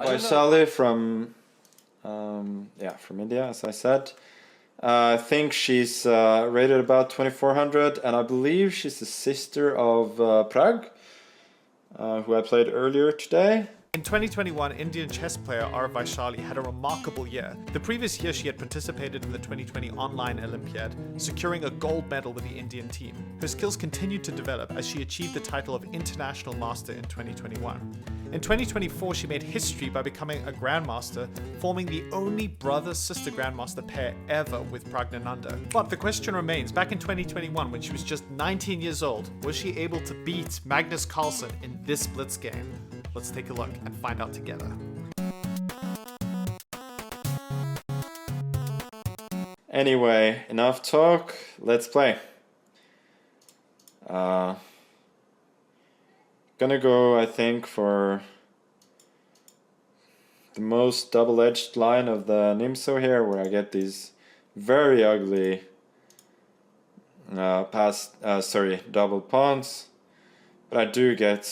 Vaishali from from India, as I said. I think she's rated about 2400, and I believe she's the sister of Prague, who I played earlier today. In 2021, Indian chess player R Vaishali had a remarkable year. The previous year she had participated in the 2020 online Olympiad, securing a gold medal with the Indian team. Her skills continued to develop as she achieved the title of International Master in 2021. In 2024, she made history by becoming a Grandmaster, forming the only brother-sister Grandmaster pair ever with Pragnananda. But the question remains, back in 2021, when she was just 19 years old, was she able to beat Magnus Carlsen in this Blitz game? Let's take a look and find out together. Anyway, enough talk, let's play. Gonna go, I think, for the most double-edged line of the Nimso here, where I get these very ugly double pawns, but I do get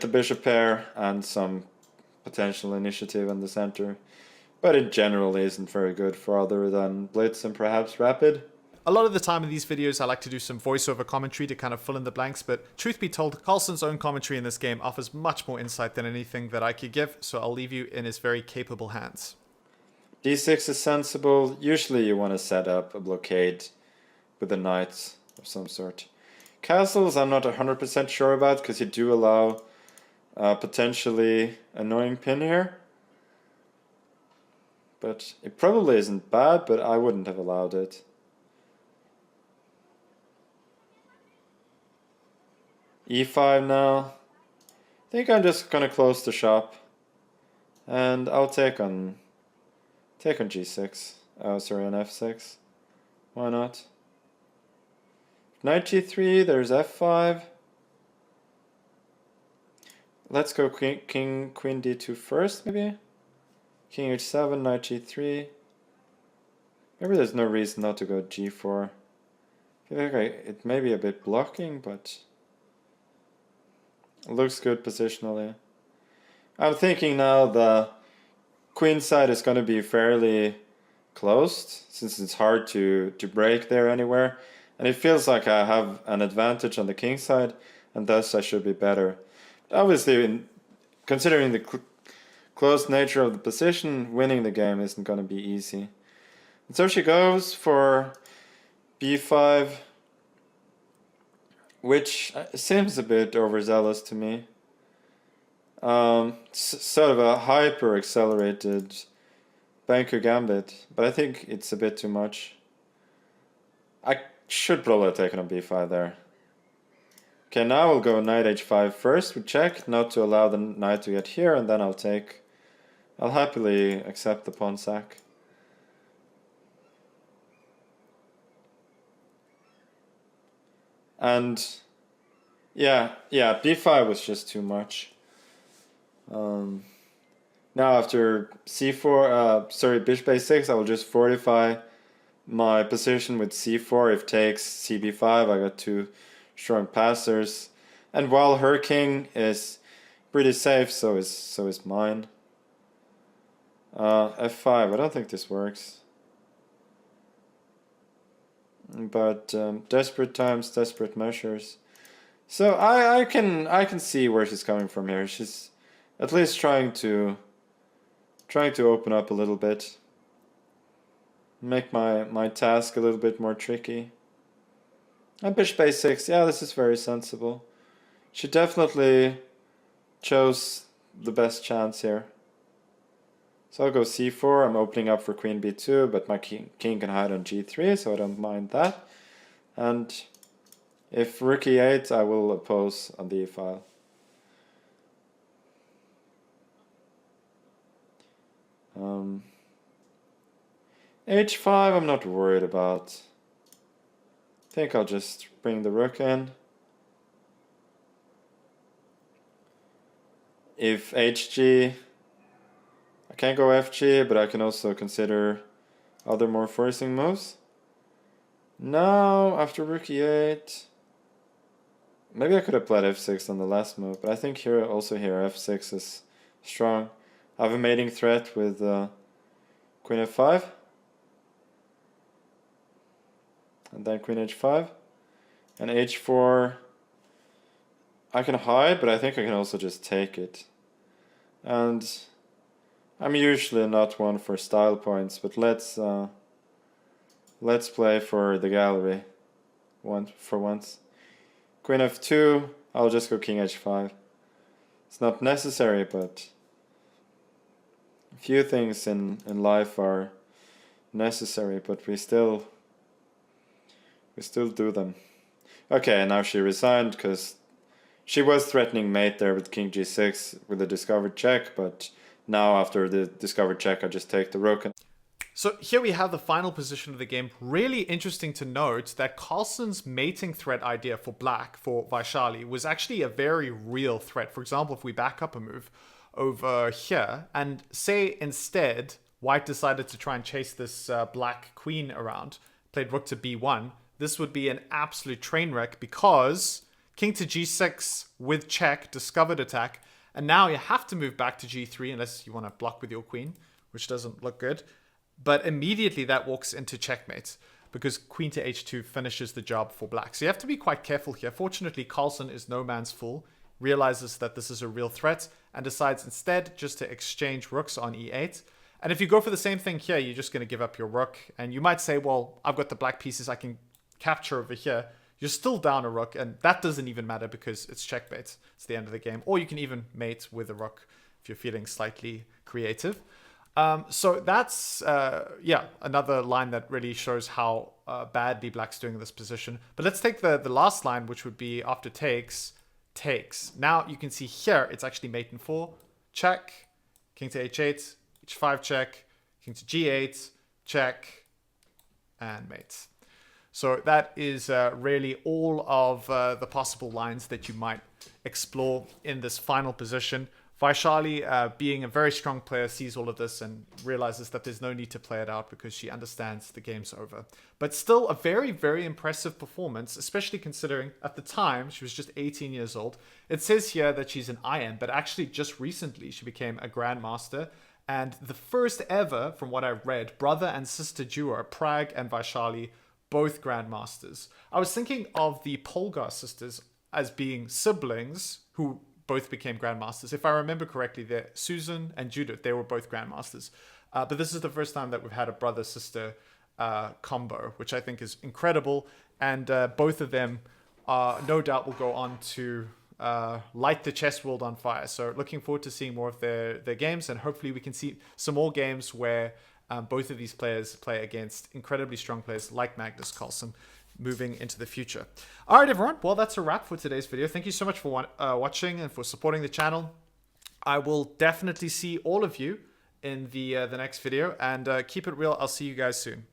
the bishop pair and some potential initiative in the center, but it generally isn't very good for other than Blitz and perhaps Rapid. A lot of the time in these videos I like to do some voiceover commentary to kind of fill in the blanks, but truth be told, Carlsen's own commentary in this game offers much more insight than anything that I could give, so I'll leave you in his very capable hands. D6 is sensible. Usually you want to set up a blockade with a knight of some sort. Castles I'm not 100% sure about, because you do allow potentially annoying pin here. But it probably isn't bad, but I wouldn't have allowed it. E5 now. I think I'm just gonna close the shop, and I'll take on G6. Oh, sorry, on F6. Why not? Knight G3. There's F5. Let's go Queen D2 first, maybe. King H7, Knight G3. Maybe there's no reason not to go G4. I feel like it may be a bit blocking, but it looks good positionally. I'm thinking now the queen side is going to be fairly closed, since it's hard to break there anywhere. And it feels like I have an advantage on the king side, and thus I should be better. Obviously, considering the close nature of the position, winning the game isn't going to be easy. And so she goes for B5, which seems a bit overzealous to me. Sort of a hyper accelerated banker gambit, but I think it's a bit too much. I should probably have taken on B5 there. Okay, now we'll go knight H5 first. We check not to allow the knight to get here, and then I'll happily accept the pawn sack. And yeah, B5 was just too much. Now after C4, bishop A6, I will just fortify my position with C4. If takes CB5, I got two strong passers. And while her king is pretty safe, so is mine. F5, I don't think this works. But desperate times, desperate measures. So I can see where she's coming from here. She's at least trying to open up a little bit, make my task a little bit more tricky. And bishop A6, yeah, this is very sensible. She definitely chose the best chance here. So I'll go C4, I'm opening up for queen B2, but my king can hide on G3, so I don't mind that. And if rook E8, I will oppose on the E file. H5 I'm not worried about. I think I'll just bring the rook in. If HG, I can't go FG, but I can also consider other more forcing moves. Now, after rook E8, Maybe I could have played f6 on the last move, but I think here f6 is strong. I have a mating threat with queen f5. And then queen h5. And h4, I can hide, but I think I can also just take it. And I'm usually not one for style points, but let's play for the gallery for once. Queen f2, I'll just go king h5. It's not necessary, but a few things in life are necessary, but we still do them. Okay, now she resigned because she was threatening mate there with king g6 with a discovered check, but now after the discovered check I just take the rook. So here we have the final position of the game. Really interesting to note that Carlsen's mating threat idea for black, for Vaishali, was actually a very real threat. For example, if we back up a move over here and say instead white decided to try and chase this black queen around, played rook to b1, this would be an absolute train wreck because king to g6 with check, discovered attack, and now you have to move back to g3 unless you want to block with your queen, which doesn't look good. But immediately that walks into checkmate because queen to h2 finishes the job for black. So you have to be quite careful here. Fortunately, Carlsen is no man's fool, realizes that this is a real threat, and decides instead just to exchange rooks on e8. And if you go for the same thing here, you're just going to give up your rook. And you might say, well, I've got the black pieces I can capture over here. You're still down a rook, and that doesn't even matter because it's checkmate. It's the end of the game. Or you can even mate with a rook if you're feeling slightly creative. So that's, another line that really shows how badly black's doing in this position. But let's take the last line, which would be after takes. Now you can see here, it's actually mate in 4, check, king to h8, h5 check, king to g8, check, and mate. So that is really all of the possible lines that you might explore in this final position. Vaishali, being a very strong player, sees all of this and realizes that there's no need to play it out because she understands the game's over. But still a very, very impressive performance, especially considering at the time she was just 18 years old. It says here that she's an IM, but actually just recently she became a grandmaster. And the first ever, from what I've read, brother and sister duo, Prag and Vaishali, both grandmasters. I was thinking of the Polgar sisters as being siblings who both became grandmasters. If I remember correctly, they're Susan and Judith. They were both grandmasters. But this is the first time that we've had a brother-sister combo, which I think is incredible. And both of them no doubt will go on to light the chess world on fire. So looking forward to seeing more of their games. And hopefully we can see some more games where both of these players play against incredibly strong players like Magnus Carlsen moving into the future. All right, everyone. Well, that's a wrap for today's video. Thank you so much for watching and for supporting the channel. I will definitely see all of you in the next video, and keep it real. I'll see you guys soon.